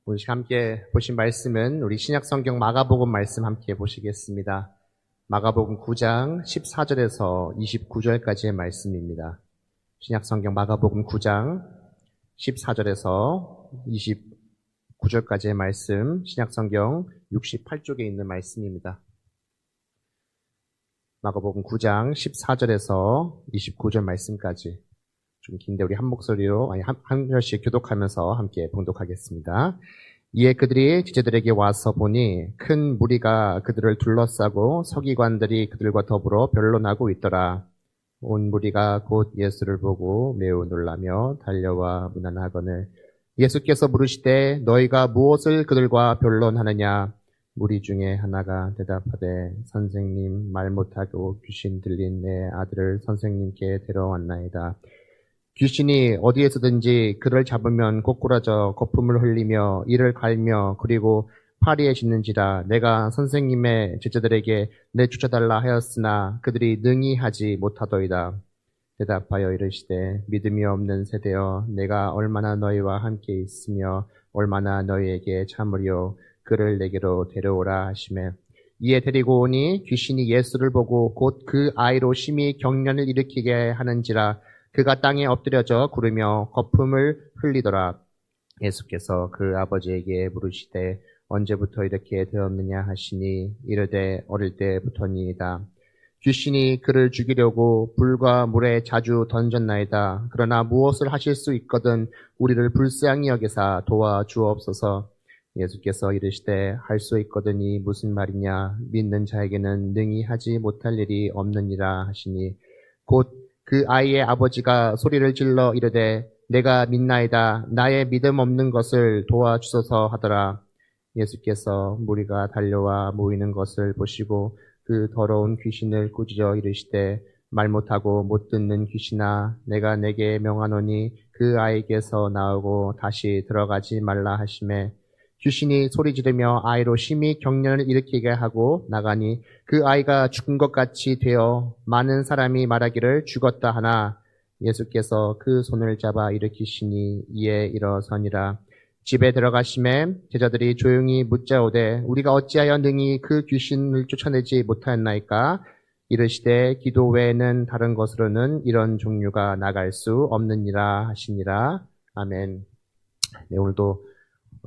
오늘 함께 보신 말씀은 우리 신약성경 마가복음 말씀 함께 보시겠습니다. 마가복음 9장 14절에서 29절까지의 말씀입니다. 신약성경 마가복음 9장 14절에서 29절까지의 말씀, 신약성경 68쪽에 있는 말씀입니다. 마가복음 9장 14절에서 29절 말씀까지 좀 긴데 우리 한 목소리로 한 절씩 교독하면서 함께 봉독하겠습니다. 이에 그들이 지체들에게 와서 보니 큰 무리가 그들을 둘러싸고 서기관들이 그들과 더불어 변론하고 있더라. 온 무리가 곧 예수를 보고 매우 놀라며 달려와 문안하거늘 예수께서 물으시되 너희가 무엇을 그들과 변론하느냐? 무리 중에 하나가 대답하되 선생님, 말 못하고 귀신 들린 내 아들을 선생님께 데려왔나이다. 귀신이 어디에서든지 그를 잡으면 꼬꾸라져 거품을 흘리며 이를 갈며 그리고 파리에 짖는지라. 내가 선생님의 제자들에게 내쫓아달라 하였으나 그들이 능히 하지 못하더이다. 대답하여 이르시되 믿음이 없는 세대여, 내가 얼마나 너희와 함께 있으며 얼마나 너희에게 참으리요. 그를 내게로 데려오라 하시매 이에 데리고 오니 귀신이 예수를 보고 곧 그 아이로 심히 경련을 일으키게 하는지라. 그가 땅에 엎드려져 구르며 거품을 흘리더라. 예수께서 그 아버지에게 물으시되 언제부터 이렇게 되었느냐 하시니 이르되 어릴 때부터니이다. 귀신이 그를 죽이려고 불과 물에 자주 던졌나이다. 그러나 무엇을 하실 수 있거든 우리를 불쌍히 여기사 도와주옵소서. 예수께서 이르시되 할 수 있거든이 무슨 말이냐? 믿는 자에게는 능히 하지 못할 일이 없느니라 하시니 곧 그 아이의 아버지가 소리를 질러 이르되 내가 믿나이다. 나의 믿음 없는 것을 도와주소서 하더라. 예수께서 무리가 달려와 모이는 것을 보시고 그 더러운 귀신을 꾸짖어 이르시되 말 못하고 못 듣는 귀신아, 내가 내게 명하노니 그 아이에게서 나오고 다시 들어가지 말라 하시매 귀신이 소리 지르며 아이로 심히 경련을 일으키게 하고 나가니 그 아이가 죽은 것 같이 되어 많은 사람이 말하기를 죽었다 하나 예수께서 그 손을 잡아 일으키시니 이에 일어서니라. 집에 들어가심에 제자들이 조용히 묻자오되 우리가 어찌하여 능히 그 귀신을 쫓아내지 못하였나이까? 이르시되 기도 외에는 다른 것으로는 이런 종류가 나갈 수 없느니라 하시니라. 아멘. 네, 오늘도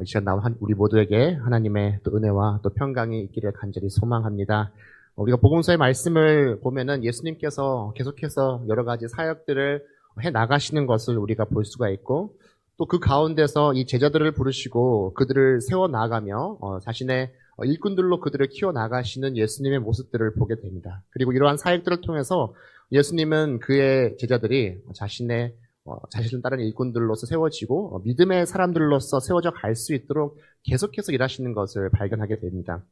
이 시간 나온 우리 모두에게 하나님의 또 은혜와 또 평강이 있기를 간절히 소망합니다. 우리가 복음서의 말씀을 보면은 예수님께서 계속해서 여러 가지 사역들을 해 나가시는 것을 우리가 볼 수가 있고 또 그 가운데서 이 제자들을 부르시고 그들을 세워 나가며 자신의 일꾼들로 그들을 키워 나가시는 예수님의 모습들을 보게 됩니다. 그리고 이러한 사역들을 통해서 예수님은 그의 제자들이 자신을 따른 일꾼들로서 세워지고 믿음의 사람들로서 세워져 갈 수 있도록 계속해서 일하시는 것을 발견하게 됩니다.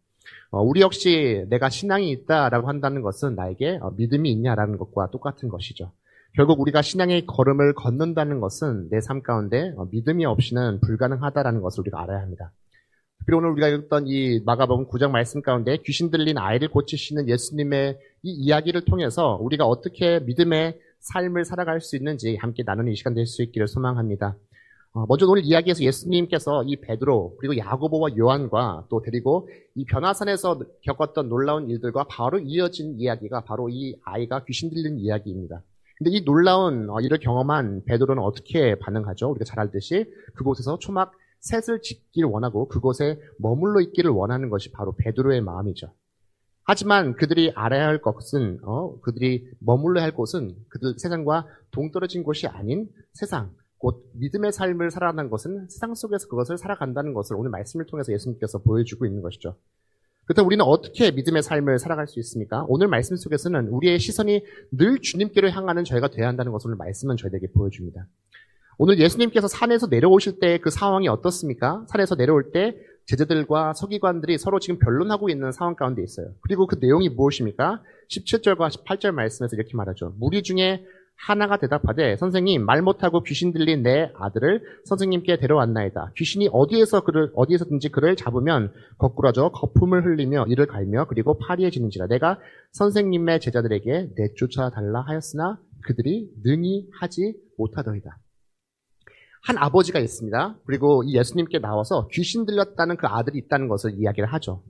우리 역시 내가 신앙이 있다라고 한다는 것은 나에게 믿음이 있냐라는 것과 똑같은 것이죠. 결국 우리가 신앙의 걸음을 걷는다는 것은 내 삶 가운데 믿음이 없이는 불가능하다라는 것을 우리가 알아야 합니다. 그리고 오늘 우리가 읽었던 이 마가복음 9장 말씀 가운데 귀신 들린 아이를 고치시는 예수님의 이 이야기를 통해서 우리가 어떻게 믿음의 삶을 살아갈 수 있는지 함께 나누는 이 시간 될 수 있기를 소망합니다. 먼저 오늘 이야기에서 예수님께서 이 베드로 그리고 야고보와 요한과 또 데리고 이 변화산에서 겪었던 놀라운 일들과 바로 이어진 이야기가 바로 이 아이가 귀신 들린 이야기입니다. 근데 이 놀라운 일을 경험한 베드로는 어떻게 반응하죠? 우리가 잘 알듯이 그곳에서 초막 셋을 짓기를 원하고 그곳에 머물러 있기를 원하는 것이 바로 베드로의 마음이죠. 하지만 그들이 알아야 할 것은 그들이 머물러야 할 곳은 그들 세상과 동떨어진 곳이 아닌 세상, 곧 믿음의 삶을 살아가는 것은 세상 속에서 그것을 살아간다는 것을 오늘 말씀을 통해서 예수님께서 보여주고 있는 것이죠. 그렇다면 우리는 어떻게 믿음의 삶을 살아갈 수 있습니까? 오늘 말씀 속에서는 우리의 시선이 늘 주님께로 향하는 저희가 되어야 한다는 것을 오늘 말씀은 저희에게 보여줍니다. 오늘 예수님께서 산에서 내려오실 때 그 상황이 어떻습니까? 산에서 내려올 때 제자들과 서기관들이 서로 지금 변론하고 있는 상황 가운데 있어요. 그리고 그 내용이 무엇입니까? 17절과 18절 말씀에서 이렇게 말하죠. 무리 중에 하나가 대답하되 선생님, 말 못하고 귀신 들린 내 아들을 선생님께 데려왔나이다. 귀신이 어디에서든지 그를 잡으면 거꾸라져 거품을 흘리며 이를 갈며 그리고 파리에 짖는지라. 내가 선생님의 제자들에게 내쫓아 달라 하였으나 그들이 능히 하지 못하더이다. 한 아버지가 있습니다. 그리고 이 예수님께 나와서 귀신 들렸다는 그 아들이 있다는 것을 이야기를 하죠.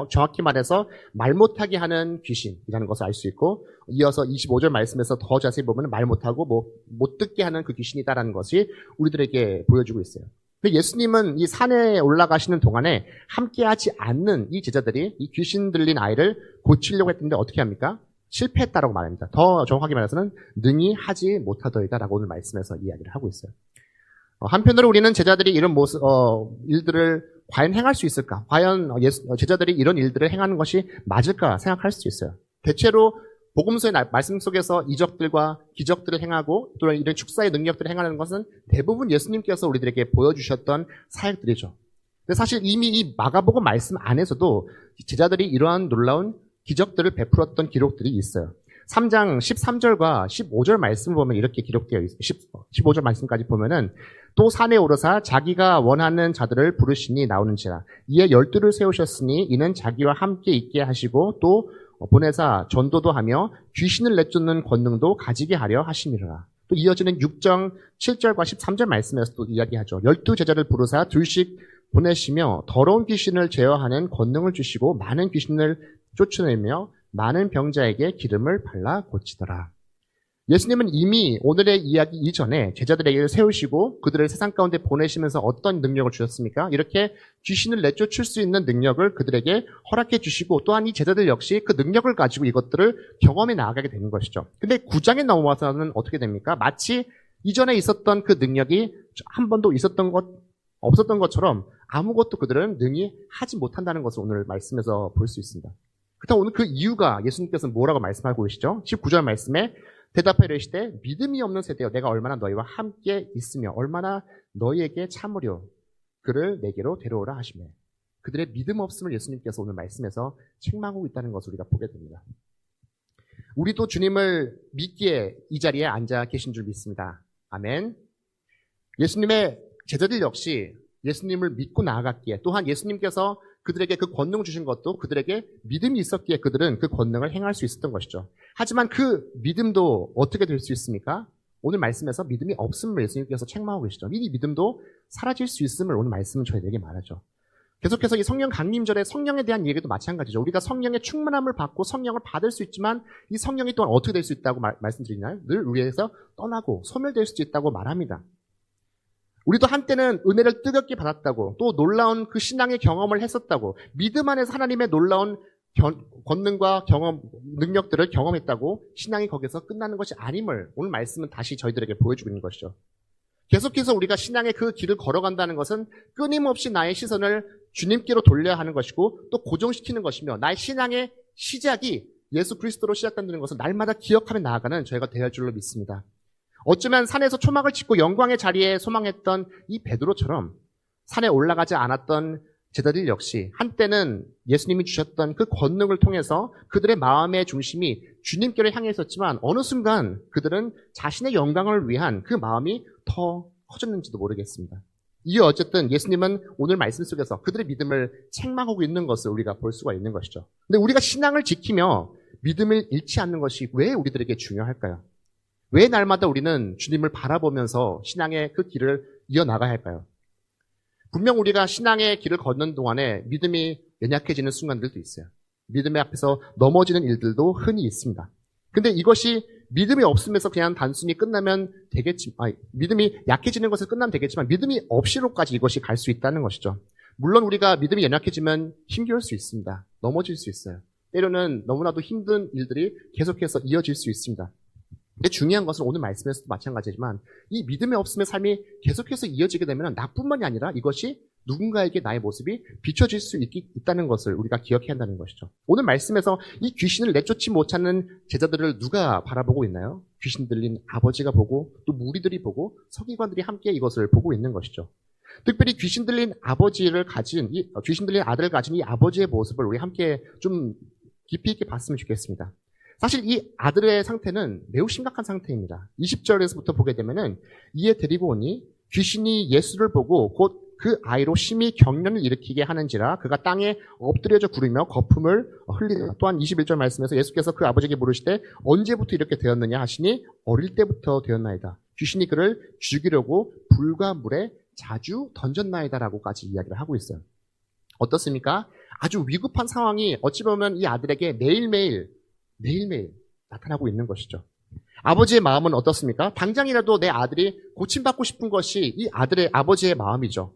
정확히 말해서 말 못하게 하는 귀신이라는 것을 알 수 있고, 이어서 25절 말씀에서 더 자세히 보면 말 못하고 못 듣게 하는 그 귀신이다라는 것이 우리들에게 보여주고 있어요. 근데 예수님은 이 산에 올라가시는 동안에 함께하지 않는 이 제자들이 이 귀신 들린 아이를 고치려고 했는데 어떻게 합니까? 실패했다라고 말합니다. 더 정확하게 말해서는 능히 하지 못하더이다라고 오늘 말씀에서 이야기를 하고 있어요. 한편으로 우리는 제자들이 이런 일들을 과연 행할 수 있을까? 과연 제자들이 이런 일들을 행하는 것이 맞을까 생각할 수 있어요. 대체로 복음서의 말씀 속에서 이적들과 기적들을 행하고 또 이런 축사의 능력들을 행하는 것은 대부분 예수님께서 우리들에게 보여주셨던 사역들이죠. 근데 사실 이미 이 마가복음 말씀 안에서도 제자들이 이러한 놀라운 기적들을 베풀었던 기록들이 있어요. 3장 13절과 15절 말씀을 보면 이렇게 기록되어 있어요. 15절 말씀까지 보면은 또 산에 오르사 자기가 원하는 자들을 부르시니 나오는지라 이에 12를 세우셨으니 이는 자기와 함께 있게 하시고 또 보내사 전도도 하며 귀신을 내쫓는 권능도 가지게 하려 하심이라. 또 이어지는 6장 7절과 13절 말씀에서도 이야기하죠. 12제자를 부르사 둘씩 보내시며 더러운 귀신을 제어하는 권능을 주시고 많은 귀신을 쫓아내며 많은 병자에게 기름을 발라 고치더라. 예수님은 이미 오늘의 이야기 이전에 제자들에게 세우시고 그들을 세상 가운데 보내시면서 어떤 능력을 주셨습니까? 이렇게 귀신을 내쫓을 수 있는 능력을 그들에게 허락해 주시고 또한 이 제자들 역시 그 능력을 가지고 이것들을 경험해 나아가게 되는 것이죠. 근데 9장에 넘어와서는 어떻게 됩니까? 마치 이전에 있었던 그 능력이 한 번도 없었던 것처럼 아무것도 그들은 능히 하지 못한다는 것을 오늘 말씀에서 볼 수 있습니다. 그렇다면 오늘 그 이유가 예수님께서는 뭐라고 말씀하고 계시죠? 19절 말씀에 대답하여 이르시되 믿음이 없는 세대여 내가 얼마나 너희와 함께 있으며 얼마나 너희에게 참으려 그를 내게로 데려오라 하시며 그들의 믿음 없음을 예수님께서 오늘 말씀에서 책망하고 있다는 것을 우리가 보게 됩니다. 우리도 주님을 믿기에 이 자리에 앉아 계신 줄 믿습니다. 아멘. 예수님의 제자들 역시 예수님을 믿고 나아갔기에 또한 예수님께서 그들에게 그 권능을 주신 것도 그들에게 믿음이 있었기에 그들은 그 권능을 행할 수 있었던 것이죠. 하지만 그 믿음도 어떻게 될 수 있습니까? 오늘 말씀에서 믿음이 없음을 예수님께서 책망하고 계시죠. 이 믿음도 사라질 수 있음을 오늘 말씀은 저희에게 말하죠. 계속해서 이 성령 강림절에 성령에 대한 얘기도 마찬가지죠. 우리가 성령의 충만함을 받고 성령을 받을 수 있지만 이 성령이 또한 어떻게 될 수 있다고 말씀드리나요? 늘 우리에서 떠나고 소멸될 수도 있다고 말합니다. 우리도 한때는 은혜를 뜨겁게 받았다고 또 놀라운 그 신앙의 경험을 했었다고 믿음 안에서 하나님의 놀라운 권능과 능력들을 경험했다고 신앙이 거기서 끝나는 것이 아님을 오늘 말씀은 다시 저희들에게 보여주고 있는 것이죠. 계속해서 우리가 신앙의 그 길을 걸어간다는 것은 끊임없이 나의 시선을 주님께로 돌려야 하는 것이고 또 고정시키는 것이며 나의 신앙의 시작이 예수 그리스도로 시작된다는 것을 날마다 기억하며 나아가는 저희가 되어야 할 줄로 믿습니다. 어쩌면 산에서 초막을 짚고 영광의 자리에 소망했던 이 베드로처럼 산에 올라가지 않았던 제자들 역시 한때는 예수님이 주셨던 그 권능을 통해서 그들의 마음의 중심이 주님께로 향해 있었지만 어느 순간 그들은 자신의 영광을 위한 그 마음이 더 커졌는지도 모르겠습니다. 이에 어쨌든 예수님은 오늘 말씀 속에서 그들의 믿음을 책망하고 있는 것을 우리가 볼 수가 있는 것이죠. 근데 우리가 신앙을 지키며 믿음을 잃지 않는 것이 왜 우리들에게 중요할까요? 왜 날마다 우리는 주님을 바라보면서 신앙의 그 길을 이어나가야 할까요? 분명 우리가 신앙의 길을 걷는 동안에 믿음이 연약해지는 순간들도 있어요. 믿음의 앞에서 넘어지는 일들도 흔히 있습니다. 근데 이것이 믿음이 없으면서 그냥 단순히 끝나면 믿음이 약해지는 것을 끝나면 되겠지만 믿음이 없이로까지 이것이 갈 수 있다는 것이죠. 물론 우리가 믿음이 연약해지면 힘겨울 수 있습니다. 넘어질 수 있어요. 때로는 너무나도 힘든 일들이 계속해서 이어질 수 있습니다. 근데 중요한 것은 오늘 말씀에서도 마찬가지지만 이 믿음의 없음의 삶이 계속해서 이어지게 되면 나뿐만이 아니라 이것이 누군가에게 나의 모습이 비춰질 수 있다는 것을 우리가 기억해야 한다는 것이죠. 오늘 말씀에서 이 귀신을 내쫓지 못하는 제자들을 누가 바라보고 있나요? 귀신 들린 아버지가 보고 또 무리들이 보고 서기관들이 함께 이것을 보고 있는 것이죠. 특별히 귀신 들린 귀신 들린 아들을 가진 이 아버지의 모습을 우리 함께 좀 깊이 있게 봤으면 좋겠습니다. 사실 이 아들의 상태는 매우 심각한 상태입니다. 20절에서부터 보게 되면은 이에 데리고 오니 귀신이 예수를 보고 곧 그 아이로 심히 경련을 일으키게 하는지라 그가 땅에 엎드려져 구르며 거품을 흘리라. 또한 21절 말씀에서 예수께서 그 아버지에게 물으시되 언제부터 이렇게 되었느냐 하시니 어릴 때부터 되었나이다. 귀신이 그를 죽이려고 불과 물에 자주 던졌나이다라고까지 이야기를 하고 있어요. 어떻습니까? 아주 위급한 상황이 어찌 보면 이 아들에게 매일매일 나타나고 있는 것이죠. 아버지의 마음은 어떻습니까? 당장이라도 내 아들이 고침받고 싶은 것이 이 아버지의 마음이죠.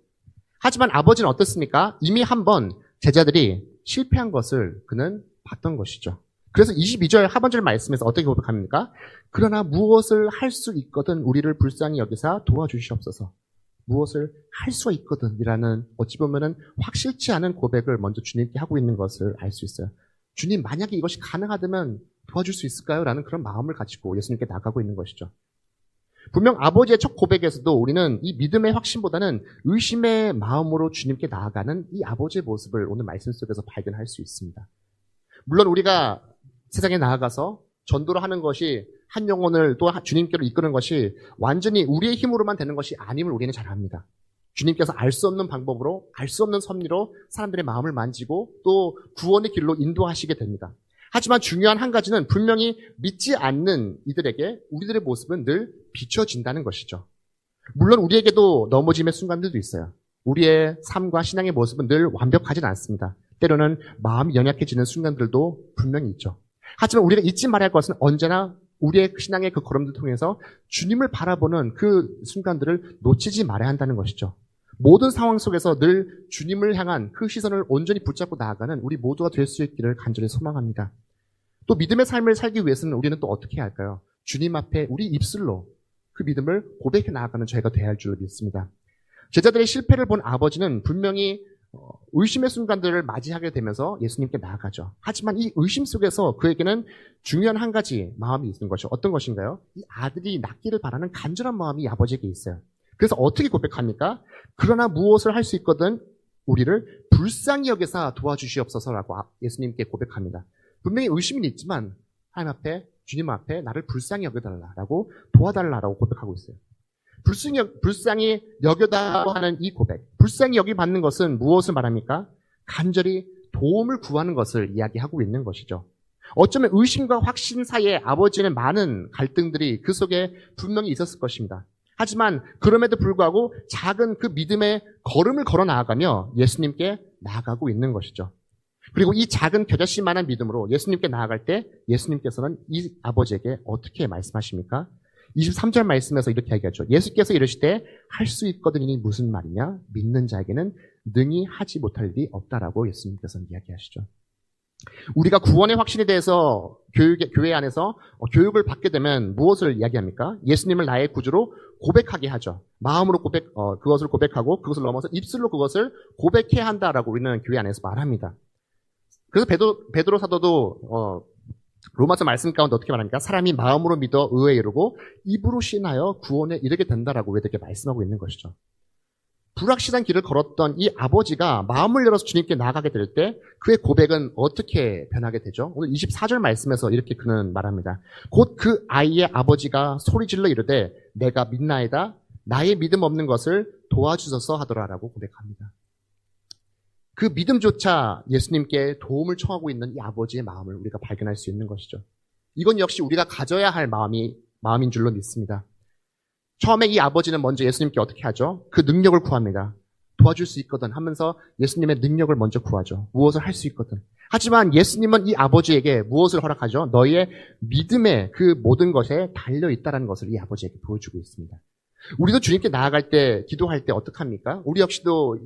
하지만 아버지는 어떻습니까? 이미 한번 제자들이 실패한 것을 그는 봤던 것이죠. 그래서 22절 하반절 말씀에서 어떻게 고백합니까? 그러나 무엇을 할 수 있거든 우리를 불쌍히 여기사 도와주시옵소서. 무엇을 할 수가 있거든 이라는 어찌 보면은 확실치 않은 고백을 먼저 주님께 하고 있는 것을 알 수 있어요. 주님, 만약에 이것이 가능하다면 도와줄 수 있을까요? 라는 그런 마음을 가지고 예수님께 나가고 있는 것이죠. 분명 아버지의 첫 고백에서도 우리는 이 믿음의 확신보다는 의심의 마음으로 주님께 나아가는 이 아버지의 모습을 오늘 말씀 속에서 발견할 수 있습니다. 물론 우리가 세상에 나아가서 전도를 하는 것이 한 영혼을 또 주님께로 이끄는 것이 완전히 우리의 힘으로만 되는 것이 아님을 우리는 잘 압니다. 주님께서 알 수 없는 방법으로, 알 수 없는 섭리로 사람들의 마음을 만지고 또 구원의 길로 인도하시게 됩니다. 하지만 중요한 한 가지는 분명히 믿지 않는 이들에게 우리들의 모습은 늘 비춰진다는 것이죠. 물론 우리에게도 넘어짐의 순간들도 있어요. 우리의 삶과 신앙의 모습은 늘 완벽하진 않습니다. 때로는 마음이 연약해지는 순간들도 분명히 있죠. 하지만 우리가 잊지 말아야 할 것은 언제나 우리의 신앙의 그 걸음들 통해서 주님을 바라보는 그 순간들을 놓치지 말아야 한다는 것이죠. 모든 상황 속에서 늘 주님을 향한 그 시선을 온전히 붙잡고 나아가는 우리 모두가 될 수 있기를 간절히 소망합니다. 또 믿음의 삶을 살기 위해서는 우리는 또 어떻게 해야 할까요? 주님 앞에 우리 입술로 그 믿음을 고백해 나아가는 저희가 되어야 할 줄 믿습니다. 제자들의 실패를 본 아버지는 분명히 의심의 순간들을 맞이하게 되면서 예수님께 나아가죠. 하지만 이 의심 속에서 그에게는 중요한 한 가지 마음이 있는 것이죠. 어떤 것인가요? 이 아들이 낫기를 바라는 간절한 마음이 이 아버지에게 있어요. 그래서 어떻게 고백합니까? 그러나 무엇을 할 수 있거든 우리를 불쌍히 여기사 도와주시옵소서라고 예수님께 고백합니다. 분명히 의심은 있지만 하나님 앞에, 주님 앞에 나를 불쌍히 여겨달라고 도와달라고 고백하고 있어요. 불쌍히 여겨달라고 하는 이 고백, 불쌍히 여기받는 것은 무엇을 말합니까? 간절히 도움을 구하는 것을 이야기하고 있는 것이죠. 어쩌면 의심과 확신 사이에 아버지는 많은 갈등들이 그 속에 분명히 있었을 것입니다. 하지만 그럼에도 불구하고 작은 그 믿음의 걸음을 걸어 나아가며 예수님께 나아가고 있는 것이죠. 그리고 이 작은 겨자씨만한 믿음으로 예수님께 나아갈 때 예수님께서는 이 아버지에게 어떻게 말씀하십니까? 23절 말씀에서 이렇게 얘기하죠. 예수께서 이르시되 할 수 있거든이 무슨 말이냐? 믿는 자에게는 능히 하지 못할 일이 없다라고 예수님께서는 이야기하시죠. 우리가 구원의 확신에 대해서 교회 안에서 교육을 받게 되면 무엇을 이야기합니까? 예수님을 나의 구주로 고백하게 하죠. 마음으로 그것을 고백하고 그것을 넘어서 입술로 그것을 고백해야 한다라고 우리는 교회 안에서 말합니다. 그래서 베드로 사도도 로마서 말씀 가운데 어떻게 말합니까? 사람이 마음으로 믿어 의에 이르고 입으로 신하여 구원에 이르게 된다라고 우리에게 말씀하고 있는 것이죠. 불확실한 길을 걸었던 이 아버지가 마음을 열어서 주님께 나아가게 될 때 그의 고백은 어떻게 변하게 되죠? 오늘 24절 말씀에서 이렇게 그는 말합니다. 곧 그 아이의 아버지가 소리질러 이르되 내가 믿나이다. 나의 믿음 없는 것을 도와주소서 하더라라고 고백합니다. 그 믿음조차 예수님께 도움을 청하고 있는 이 아버지의 마음을 우리가 발견할 수 있는 것이죠. 이건 역시 우리가 가져야 할 마음인 줄로 믿습니다. 처음에 이 아버지는 먼저 예수님께 어떻게 하죠? 그 능력을 구합니다. 도와줄 수 있거든 하면서 예수님의 능력을 먼저 구하죠. 무엇을 할 수 있거든. 하지만 예수님은 이 아버지에게 무엇을 허락하죠? 너희의 믿음의 그 모든 것에 달려있다는 것을 이 아버지에게 보여주고 있습니다. 우리도 주님께 나아갈 때, 기도할 때 어떡합니까? 우리 역시도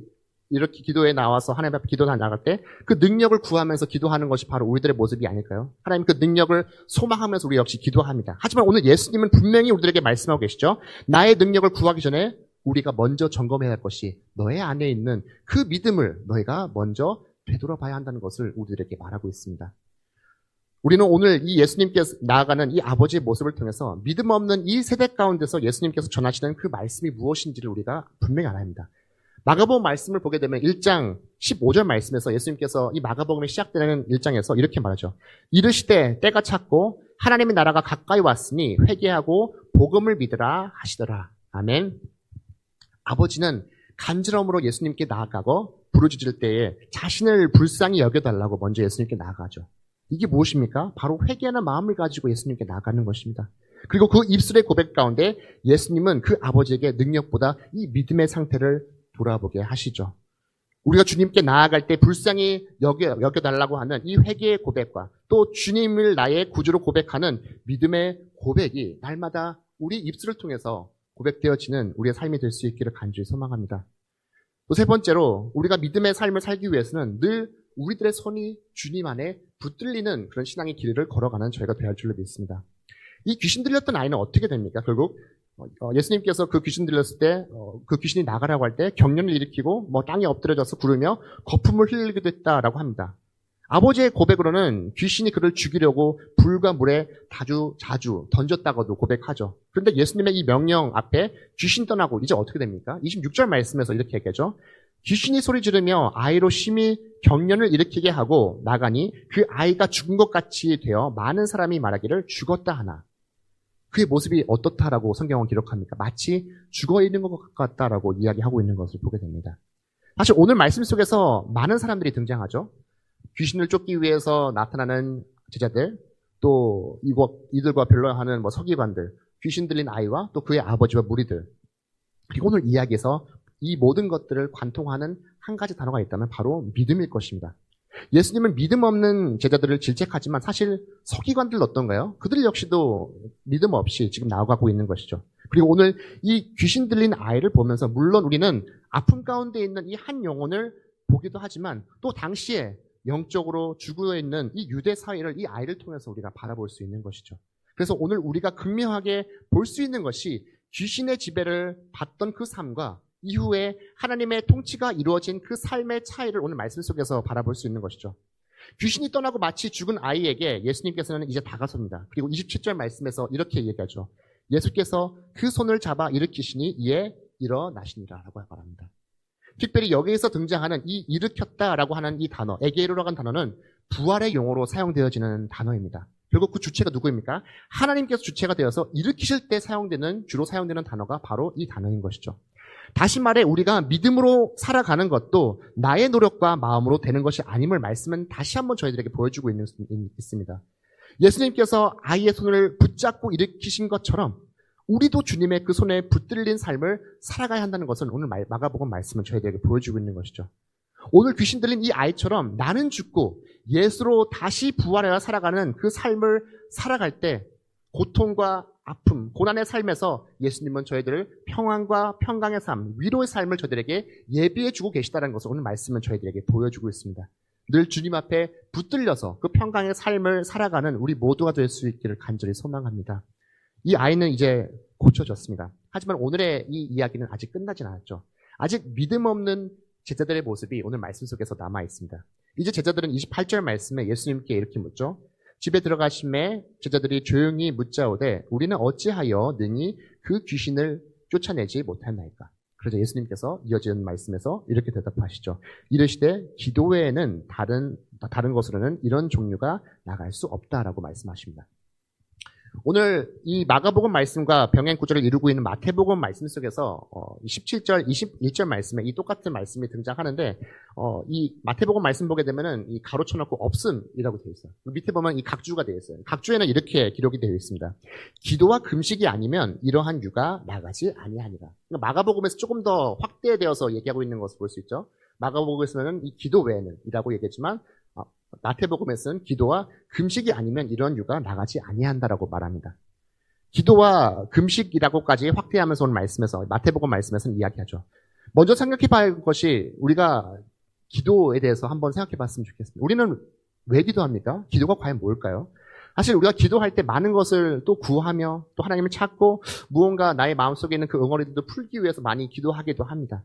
이렇게 기도에 나와서 하나님 앞에 기도에 나갈 때 그 능력을 구하면서 기도하는 것이 바로 우리들의 모습이 아닐까요? 하나님 그 능력을 소망하면서 우리 역시 기도합니다. 하지만 오늘 예수님은 분명히 우리들에게 말씀하고 계시죠. 나의 능력을 구하기 전에 우리가 먼저 점검해야 할 것이 너의 안에 있는 그 믿음을 너희가 먼저 되돌아봐야 한다는 것을 우리들에게 말하고 있습니다. 우리는 오늘 이 예수님께서 나아가는 이 아버지의 모습을 통해서 믿음 없는 이 세대 가운데서 예수님께서 전하시는 그 말씀이 무엇인지를 우리가 분명히 알아야 합니다. 마가복음 말씀을 보게 되면 1장 15절 말씀에서 예수님께서 이 마가복음이 시작되는 1장에서 이렇게 말하죠. 이르시되 때가 찼고 하나님의 나라가 가까이 왔으니 회개하고 복음을 믿으라 하시더라. 아멘. 아버지는 간절함으로 예수님께 나아가고 부르짖을 때에 자신을 불쌍히 여겨달라고 먼저 예수님께 나아가죠. 이게 무엇입니까? 바로 회개하는 마음을 가지고 예수님께 나아가는 것입니다. 그리고 그 입술의 고백 가운데 예수님은 그 아버지에게 능력보다 이 믿음의 상태를 돌아보게 하시죠. 우리가 주님께 나아갈 때 불쌍히 여겨달라고 하는 이 회개의 고백과 또 주님을 나의 구주로 고백하는 믿음의 고백이 날마다 우리 입술을 통해서 고백되어지는 우리의 삶이 될 수 있기를 간절히 소망합니다. 또 세 번째로 우리가 믿음의 삶을 살기 위해서는 늘 우리들의 손이 주님 안에 붙들리는 그런 신앙의 길을 걸어가는 저희가 되어야 할 줄로 믿습니다. 이 귀신 들렸던 아이는 어떻게 됩니까? 결국 예수님께서 그 귀신 들렸을 때 그 귀신이 나가라고 할 때 경련을 일으키고 땅에 엎드려져서 구르며 거품을 흘리기도 했다라고 합니다. 아버지의 고백으로는 귀신이 그를 죽이려고 불과 물에 자주 던졌다고도 고백하죠. 그런데 예수님의 이 명령 앞에 귀신 떠나고 이제 어떻게 됩니까? 26절 말씀에서 이렇게 얘기하죠. 귀신이 소리 지르며 아이로 심히 경련을 일으키게 하고 나가니 그 아이가 죽은 것 같이 되어 많은 사람이 말하기를 죽었다 하나. 그의 모습이 어떻다라고 성경은 기록합니까? 마치 죽어있는 것 같다라고 이야기하고 있는 것을 보게 됩니다. 사실 오늘 말씀 속에서 많은 사람들이 등장하죠. 귀신을 쫓기 위해서 나타나는 제자들, 또 이들과 변론하는 서기관들, 귀신 들린 아이와 또 그의 아버지와 무리들. 그리고 오늘 이야기에서 이 모든 것들을 관통하는 한 가지 단어가 있다면 바로 믿음일 것입니다. 예수님은 믿음 없는 제자들을 질책하지만 사실 서기관들 어떤가요? 그들 역시도 믿음 없이 지금 나아가고 있는 것이죠. 그리고 오늘 이 귀신 들린 아이를 보면서 물론 우리는 아픔 가운데 있는 이 한 영혼을 보기도 하지만 또 당시에 영적으로 죽어 있는 이 유대 사회를 이 아이를 통해서 우리가 바라볼 수 있는 것이죠. 그래서 오늘 우리가 극명하게 볼 수 있는 것이 귀신의 지배를 받던 그 삶과 이후에 하나님의 통치가 이루어진 그 삶의 차이를 오늘 말씀 속에서 바라볼 수 있는 것이죠. 귀신이 떠나고 마치 죽은 아이에게 예수님께서는 이제 다가섭니다. 그리고 27절 말씀에서 이렇게 얘기하죠. 예수께서 그 손을 잡아 일으키시니 이에 일어나시니라 라고 말합니다. 특별히 여기에서 등장하는 이 일으켰다라고 하는 이 단어, 에게로라고 하는 단어는 부활의 용어로 사용되어지는 단어입니다. 결국 그 주체가 누구입니까? 하나님께서 주체가 되어서 일으키실 때 주로 사용되는 단어가 바로 이 단어인 것이죠. 다시 말해 우리가 믿음으로 살아가는 것도 나의 노력과 마음으로 되는 것이 아님을 말씀은 다시 한번 저희들에게 보여주고 있습니다. 예수님께서 아이의 손을 붙잡고 일으키신 것처럼 우리도 주님의 그 손에 붙들린 삶을 살아가야 한다는 것은 오늘 마가복음 말씀은 저희들에게 보여주고 있는 것이죠. 오늘 귀신 들린 이 아이처럼 나는 죽고 예수로 다시 부활하여 살아가는 그 삶을 살아갈 때 고통과 아픔, 고난의 삶에서 예수님은 저희들을 평안과 평강의 삶, 위로의 삶을 저희들에게 예비해 주고 계시다는 것을 오늘 말씀은 저희들에게 보여주고 있습니다. 늘 주님 앞에 붙들려서 그 평강의 삶을 살아가는 우리 모두가 될 수 있기를 간절히 소망합니다. 이 아이는 이제 고쳐졌습니다. 하지만 오늘의 이 이야기는 아직 끝나진 않았죠. 아직 믿음 없는 제자들의 모습이 오늘 말씀 속에서 남아 있습니다. 이제 제자들은 28절 말씀에 예수님께 이렇게 묻죠. 집에 들어가심에 제자들이 조용히 묻자오되 우리는 어찌하여 능히 그 귀신을 쫓아내지 못했나이까. 그래서 예수님께서 이어지는 말씀에서 이렇게 대답하시죠. 이르시되 기도 외에는 다른 것으로는 이런 종류가 나갈 수 없다라고 말씀하십니다. 오늘 이 마가복음 말씀과 병행 구절을 이루고 있는 마태복음 말씀 속에서 17절, 21절 말씀에 이 똑같은 말씀이 등장하는데 이 마태복음 말씀 보게 되면은 이 가로쳐놓고 없음이라고 되어 있어요. 밑에 보면 이 각주가 되어 있어요. 각주에는 이렇게 기록이 되어 있습니다. 기도와 금식이 아니면 이러한 유가 나가지 아니하니라. 그러니까 마가복음에서 조금 더 확대되어서 얘기하고 있는 것을 볼 수 있죠. 마가복음에서는 이 기도 외에는 이라고 얘기했지만 마태복음에서는 기도와 금식이 아니면 이런 유가 나가지 아니한다라고 말합니다. 기도와 금식이라고까지 확대하면서 오늘 말씀에서 마태복음 말씀에서는 이야기하죠. 먼저 생각해 봐야 할 것이 우리가 기도에 대해서 한번 생각해 봤으면 좋겠습니다. 우리는 왜 기도합니까? 기도가 과연 뭘까요? 사실 우리가 기도할 때 많은 것을 또 구하며 또 하나님을 찾고 무언가 나의 마음속에 있는 그 응어리들도 풀기 위해서 많이 기도하기도 합니다.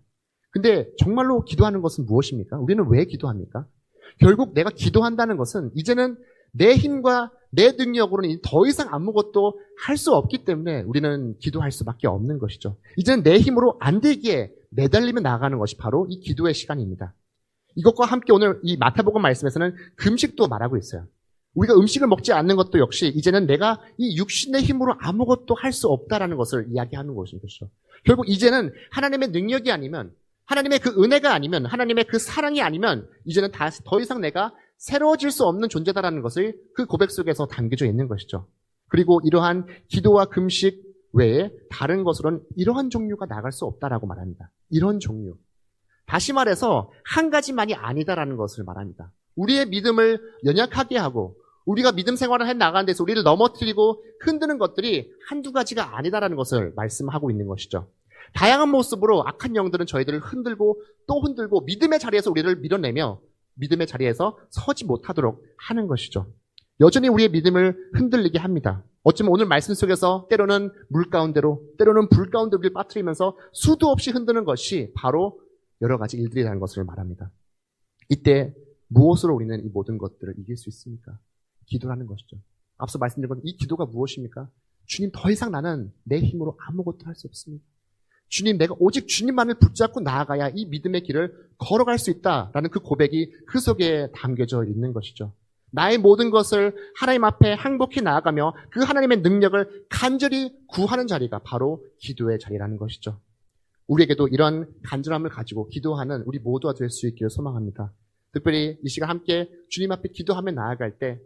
근데 정말로 기도하는 것은 무엇입니까? 우리는 왜 기도합니까? 결국 내가 기도한다는 것은 이제는 내 힘과 내 능력으로는 더 이상 아무것도 할 수 없기 때문에 우리는 기도할 수밖에 없는 것이죠. 이제는 내 힘으로 안 되기에 매달리며 나아가는 것이 바로 이 기도의 시간입니다. 이것과 함께 오늘 이 마태복음 말씀에서는 금식도 말하고 있어요. 우리가 음식을 먹지 않는 것도 역시 이제는 내가 이 육신의 힘으로 아무것도 할 수 없다라는 것을 이야기하는 것이죠. 결국 이제는 하나님의 능력이 아니면 하나님의 그 은혜가 아니면 하나님의 그 사랑이 아니면 이제는 더 이상 내가 새로워질 수 없는 존재다라는 것을 그 고백 속에서 담겨져 있는 것이죠. 그리고 이러한 기도와 금식 외에 다른 것으로는 이러한 종류가 나갈 수 없다라고 말합니다. 이런 종류. 다시 말해서 한 가지만이 아니다라는 것을 말합니다. 우리의 믿음을 연약하게 하고 우리가 믿음 생활을 해 나가는 데서 우리를 넘어뜨리고 흔드는 것들이 한두 가지가 아니다라는 것을 말씀하고 있는 것이죠. 다양한 모습으로 악한 영들은 저희들을 흔들고 또 흔들고 믿음의 자리에서 우리를 밀어내며 믿음의 자리에서 서지 못하도록 하는 것이죠. 여전히 우리의 믿음을 흔들리게 합니다. 어쩌면 오늘 말씀 속에서 때로는 물 가운데로 때로는 불 가운데 우리를 빠뜨리면서 수도 없이 흔드는 것이 바로 여러 가지 일들이라는 것을 말합니다. 이때 무엇으로 우리는 이 모든 것들을 이길 수 있습니까? 기도라는 것이죠. 앞서 말씀드린 건 이 기도가 무엇입니까? 주님, 더 이상 나는 내 힘으로 아무것도 할 수 없습니다. 주님, 내가 오직 주님만을 붙잡고 나아가야 이 믿음의 길을 걸어갈 수 있다라는 그 고백이 그 속에 담겨져 있는 것이죠. 나의 모든 것을 하나님 앞에 항복히 나아가며 그 하나님의 능력을 간절히 구하는 자리가 바로 기도의 자리라는 것이죠. 우리에게도 이런 간절함을 가지고 기도하는 우리 모두가 될 수 있기를 소망합니다. 특별히 이 시간 함께 주님 앞에 기도하며 나아갈 때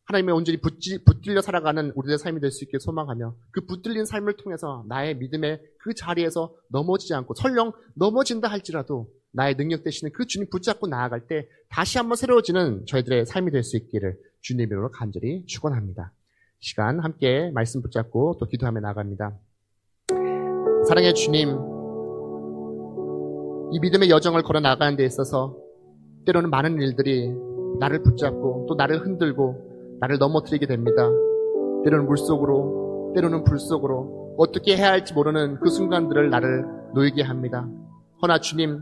하나님의 온전히 붙들려 살아가는 우리들의 삶이 될 수 있게 소망하며 그 붙들린 삶을 통해서 나의 믿음의 그 자리에서 넘어지지 않고 설령 넘어진다 할지라도 나의 능력 되시는 그 주님 붙잡고 나아갈 때 다시 한번 새로워지는 저희들의 삶이 될 수 있기를 주님의 이름으로 간절히 축원합니다. 시간 함께 말씀 붙잡고 또 기도하며 나아갑니다. 사랑의 주님, 이 믿음의 여정을 걸어 나가는 데 있어서 때로는 많은 일들이 나를 붙잡고 또 나를 흔들고 나를 넘어뜨리게 됩니다. 때로는 물속으로 때로는 불속으로 어떻게 해야 할지 모르는 그 순간들을 나를 놓이게 합니다. 허나 주님,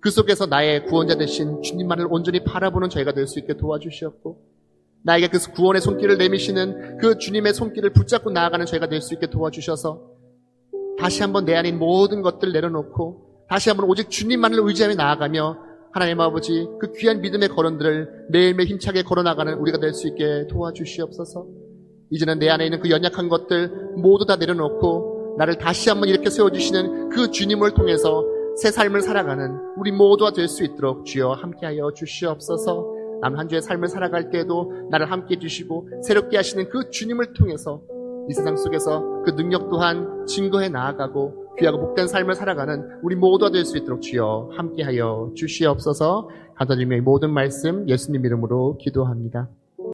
그 속에서 나의 구원자 되신 주님만을 온전히 바라보는 저희가 될 수 있게 도와주시옵고 나에게 그 구원의 손길을 내미시는 그 주님의 손길을 붙잡고 나아가는 저희가 될 수 있게 도와주셔서 다시 한번 내 안인 모든 것들을 내려놓고 다시 한번 오직 주님만을 의지하며 나아가며 하나님 아버지 그 귀한 믿음의 걸음들을 매일매일 힘차게 걸어나가는 우리가 될 수 있게 도와주시옵소서. 이제는 내 안에 있는 그 연약한 것들 모두 다 내려놓고 나를 다시 한번 이렇게 세워주시는 그 주님을 통해서 새 삶을 살아가는 우리 모두가 될 수 있도록 주여 함께하여 주시옵소서. 남은 한 주의 삶을 살아갈 때에도 나를 함께해 주시고 새롭게 하시는 그 주님을 통해서 이 세상 속에서 그 능력 또한 증거해 나아가고 귀하고 복된 삶을 살아가는 우리 모두가 될 수 있도록 주여 함께하여 주시옵소서. 감사드리며 이 모든 말씀 예수님 이름으로 기도합니다.